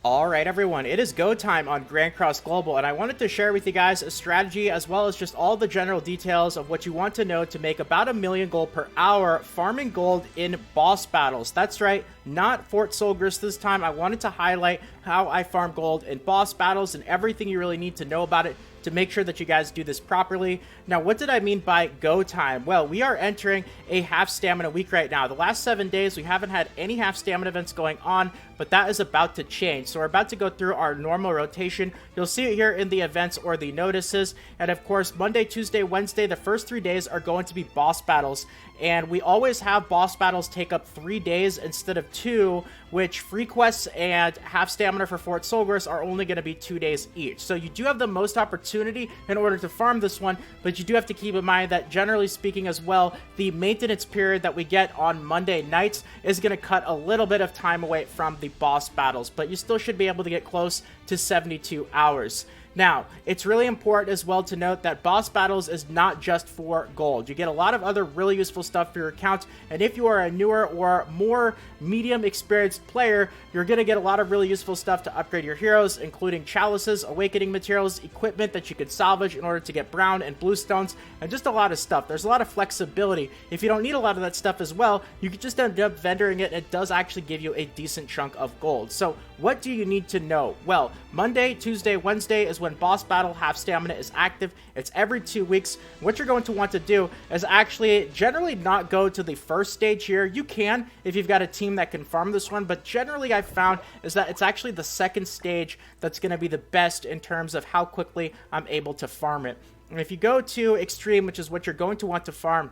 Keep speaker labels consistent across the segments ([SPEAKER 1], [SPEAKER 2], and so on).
[SPEAKER 1] All right, everyone, it is go time on Grand Cross Global, and I wanted to share with you guys a strategy as well as just all the general details of what you want to know to make about 1,000,000 gold per hour farming gold in boss battles. That's right, not Fort Solgris this time. I wanted to highlight how I farm gold in boss battles and everything you really need to know about it to make sure that you guys do this properly. Now, what did I mean by go time? Well, we are entering a half stamina week right now. The last 7 days, we haven't had any half stamina events going on, but that is about to change. So we're about to go through our normal rotation. You'll see it here in the events or the notices. And of course, Monday, Tuesday, Wednesday, the first 3 days are going to be boss battles. And we always have boss battles take up 3 days instead of 2, which free quests and half stamina for Fort Solgris are only going to be 2 days each. So you do have the most opportunity in order to farm this one, but you do have to keep in mind that generally speaking as well, the maintenance period that we get on Monday nights is going to cut a little bit of time away from the boss battles, but you still should be able to get close to 72 hours. Now, it's really important as well to note that boss battles is not just for gold. You get a lot of other really useful stuff for your account, and if you are a newer or more medium experienced player, you're going to get a lot of really useful stuff to upgrade your heroes, including chalices, awakening materials, equipment that you could salvage in order to get brown and blue stones, and just a lot of stuff. There's a lot of flexibility. If you don't need a lot of that stuff as well, you could just end up vendoring it, and it does actually give you a decent chunk of gold. So what do you need to know? Well, Monday, Tuesday, Wednesday is when boss battle half stamina is active. It's every 2 weeks. What you're going to want to do is actually generally not go to the first stage here. You can if you've got a team that can farm this one, but generally I've found is that it's actually the second stage that's going to be the best in terms of how quickly I'm able to farm it. And if you go to extreme, which is what you're going to want to farm,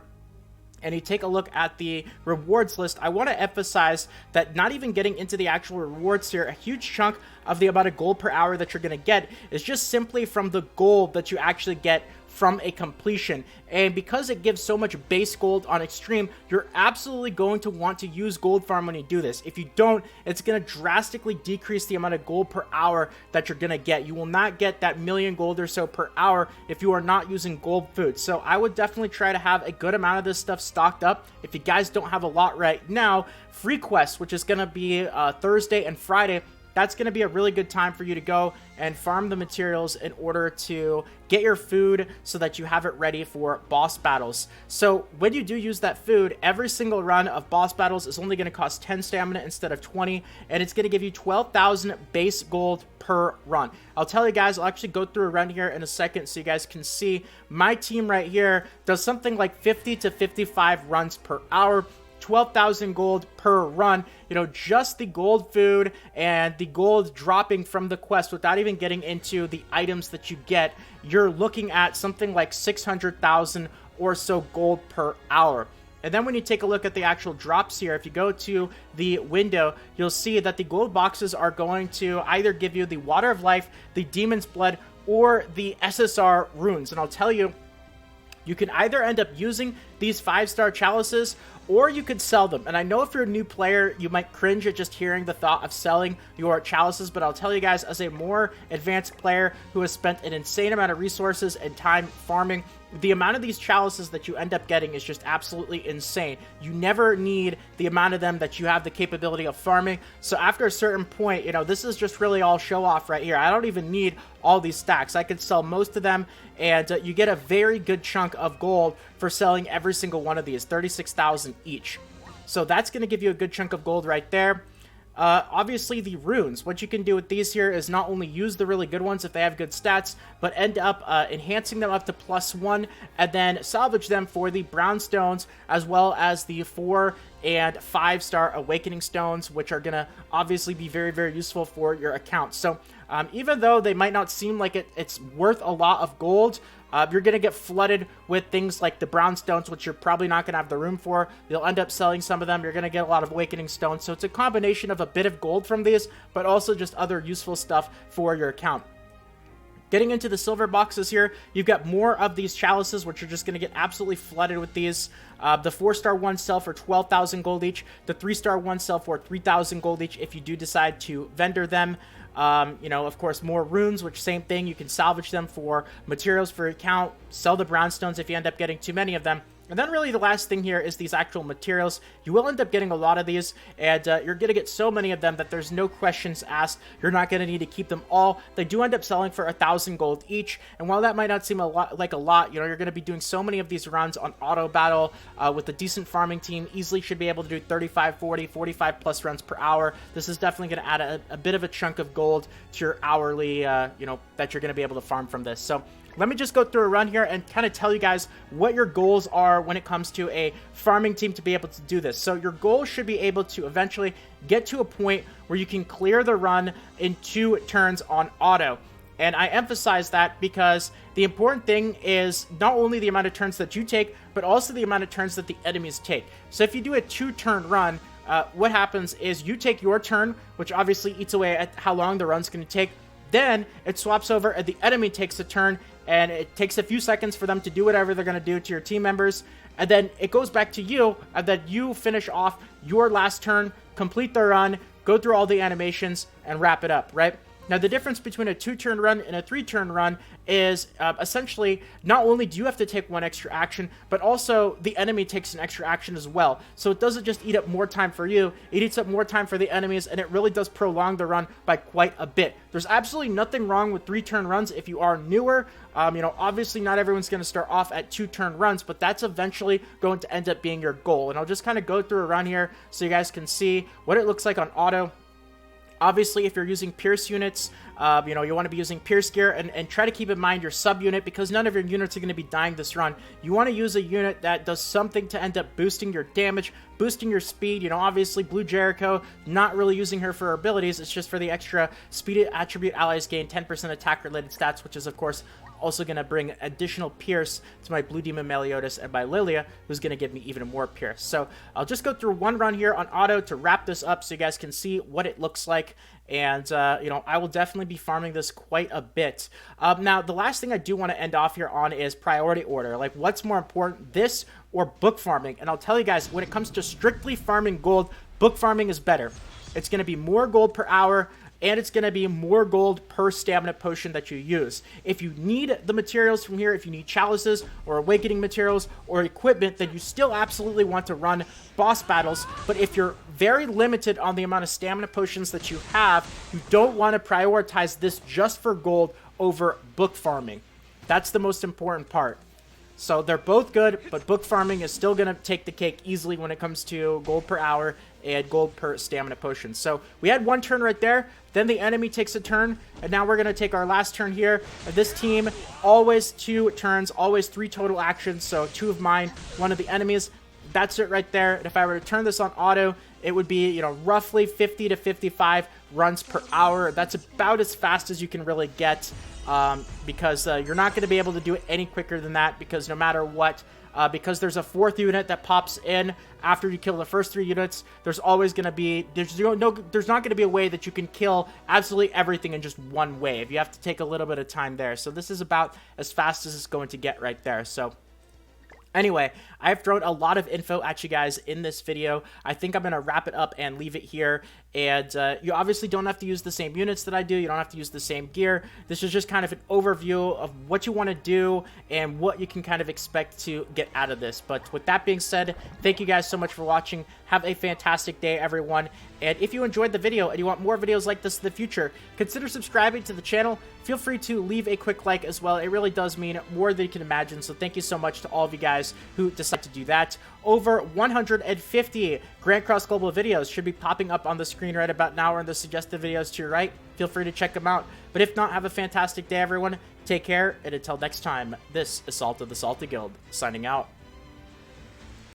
[SPEAKER 1] and you take a look at the rewards list, I want to emphasize that not even getting into the actual rewards here, a huge chunk of the amount of gold per hour that you're going to get is just simply from the gold that you actually get from a completion. And because it gives so much base gold on extreme, you're absolutely going to want to use gold farm when you do this. If you don't, it's going to drastically decrease the amount of gold per hour that you're going to get. You will not get that 1,000,000 gold or so per hour if you are not using gold food. So I would definitely try to have a good amount of this stuff stocked up. If you guys don't have a lot right now, free quests, which is going to be Thursday and Friday, that's going to be a really good time for you to go and farm the materials in order to get your food so that you have it ready for boss battles. So when you do use that food, every single run of boss battles is only going to cost 10 stamina instead of 20, and it's going to give you 12,000 base gold per run. I'll tell you guys, I'll actually go through a run here in a second so you guys can see my team right here does something like 50 to 55 runs per hour. 12,000 gold per run, you know, just the gold food and the gold dropping from the quest without even getting into the items that you get, you're looking at something like 600,000 or so gold per hour. And then when you take a look at the actual drops here, if you go to the window, you'll see that the gold boxes are going to either give you the Water of Life, the Demon's Blood, or the SSR runes. And I'll tell you, you can either end up using these 5-star chalices or you could sell them. And I know if you're a new player, you might cringe at just hearing the thought of selling your chalices, but I'll tell you guys, as a more advanced player who has spent an insane amount of resources and time farming, the amount of these chalices that you end up getting is just absolutely insane. You never need the amount of them that you have the capability of farming. So after a certain point, you know, this is just really all show off right here. I don't even need all these stacks. I could sell most of them, and you get a very good chunk of gold for selling every single one of these, 36,000 each. So that's going to give you a good chunk of gold right there. Obviously, the runes. What you can do with these here is not only use the really good ones if they have good stats, but end up enhancing them up to +1, and then salvage them for the brown stones, as well as the 4 and 5-star awakening stones, which are going to obviously be very, very useful for your account. So even though they might not seem like it's worth a lot of gold, you're going to get flooded with things like the brown stones, which you're probably not going to have the room for. You'll end up selling some of them. You're going to get a lot of awakening stones. So it's a combination of a bit of gold from these, but also just other useful stuff for your account. Getting into the silver boxes here, you've got more of these chalices, which are just going to get absolutely flooded with these. The 4-star ones sell for 12,000 gold each. The 3-star ones sell for 3,000 gold each if you do decide to vendor them. You know, of course, more runes, which same thing. You can salvage them for materials for your account, sell the brownstones if you end up getting too many of them. And then really the last thing here is these actual materials. You will end up getting a lot of these, and you're going to get so many of them that there's no questions asked. You're not going to need to keep them all. They do end up selling for 1,000 gold each, and while that might not seem a lot, you know, you're going to be doing so many of these runs on auto battle with a decent farming team. Easily should be able to do 35, 40, 45 plus runs per hour. This is definitely going to add a bit of a chunk of gold to your hourly, you know, that you're going to be able to farm from this. So let me just go through a run here and kind of tell you guys what your goals are when it comes to a farming team to be able to do this. So your goal should be able to eventually get to a point where you can clear the run in 2 turns on auto. And I emphasize that because the important thing is not only the amount of turns that you take, but also the amount of turns that the enemies take. So if you do a 2-turn run, what happens is you take your turn, which obviously eats away at how long the run's going to take. Then it swaps over and the enemy takes a turn, and it takes a few seconds for them to do whatever they're going to do to your team members. And then it goes back to you, and then you finish off your last turn, complete the run, go through all the animations, and wrap it up, right? Now, the difference between a 2-turn run and a 3-turn run is essentially not only do you have to take 1 extra action, but also the enemy takes an extra action as well. So it doesn't just eat up more time for you, it eats up more time for the enemies, and it really does prolong the run by quite a bit. There's absolutely nothing wrong with 3-turn runs if you are newer. You know, obviously not everyone's going to start off at 2-turn runs, but that's eventually going to end up being your goal. And I'll just kind of go through a run here so you guys can see what it looks like on auto. Obviously, if you're using Pierce units, you know, you want to be using Pierce gear, and try to keep in mind your sub-unit, because none of your units are going to be dying this run. You want to use a unit that does something to end up boosting your damage, boosting your speed. You know, obviously, Blue Jericho, not really using her for her abilities. It's just for the extra speed attribute allies gain 10% attack-related stats, which is, of course, also going to bring additional Pierce to my Blue Demon Meliodas and my Lilia, who's going to give me even more Pierce. So I'll just go through one run here on auto to wrap this up so you guys can see what it looks like. And, you know, I will definitely be farming this quite a bit. Now, the last thing I do want to end off here on is priority order. Like, what's more important, this or book farming? And I'll tell you guys, when it comes to strictly farming gold, book farming is better. It's going to be more gold per hour, and it's going to be more gold per stamina potion that you use. If you need the materials from here, if you need chalices or awakening materials or equipment, then you still absolutely want to run boss battles. But if you're very limited on the amount of stamina potions that you have, you don't want to prioritize this just for gold over book farming. That's the most important part. So they're both good, but book farming is still going to take the cake easily when it comes to gold per hour and gold per stamina potion. So we had 1 turn right there, then the enemy takes a turn, and now we're going to take our last turn here. And this team, always 2 turns, always 3 total actions, so 2 of mine, 1 of the enemies. That's it right there. And if I were to turn this on auto, it would be, you know, roughly 50 to 55 runs per hour. That's about as fast as you can really get, because you're not going to be able to do it any quicker than that, because no matter what, because there's a 4th unit that pops in after you kill the first 3 units, there's always going to be, there's not going to be a way that you can kill absolutely everything in just 1 wave. You have to take a little bit of time there. So this is about as fast as it's going to get right there. So anyway, I've thrown a lot of info at you guys in this video. I think I'm going to wrap it up and leave it here. And you obviously don't have to use the same units that I do. You don't have to use the same gear. This is just kind of an overview of what you want to do and what you can kind of expect to get out of this. But with that being said, thank you guys so much for watching. Have a fantastic day, everyone. And if you enjoyed the video and you want more videos like this in the future, consider subscribing to the channel. Feel free to leave a quick like as well. It really does mean more than you can imagine. So thank you so much to all of you guys who decide to do that. Over 150 Grand Cross Global videos should be popping up on the screen right about now, or in the suggested videos to your right. Feel free to check them out. But if not, have a fantastic day, everyone. Take care, and until next time, this is Salt of the Salty Guild, signing out.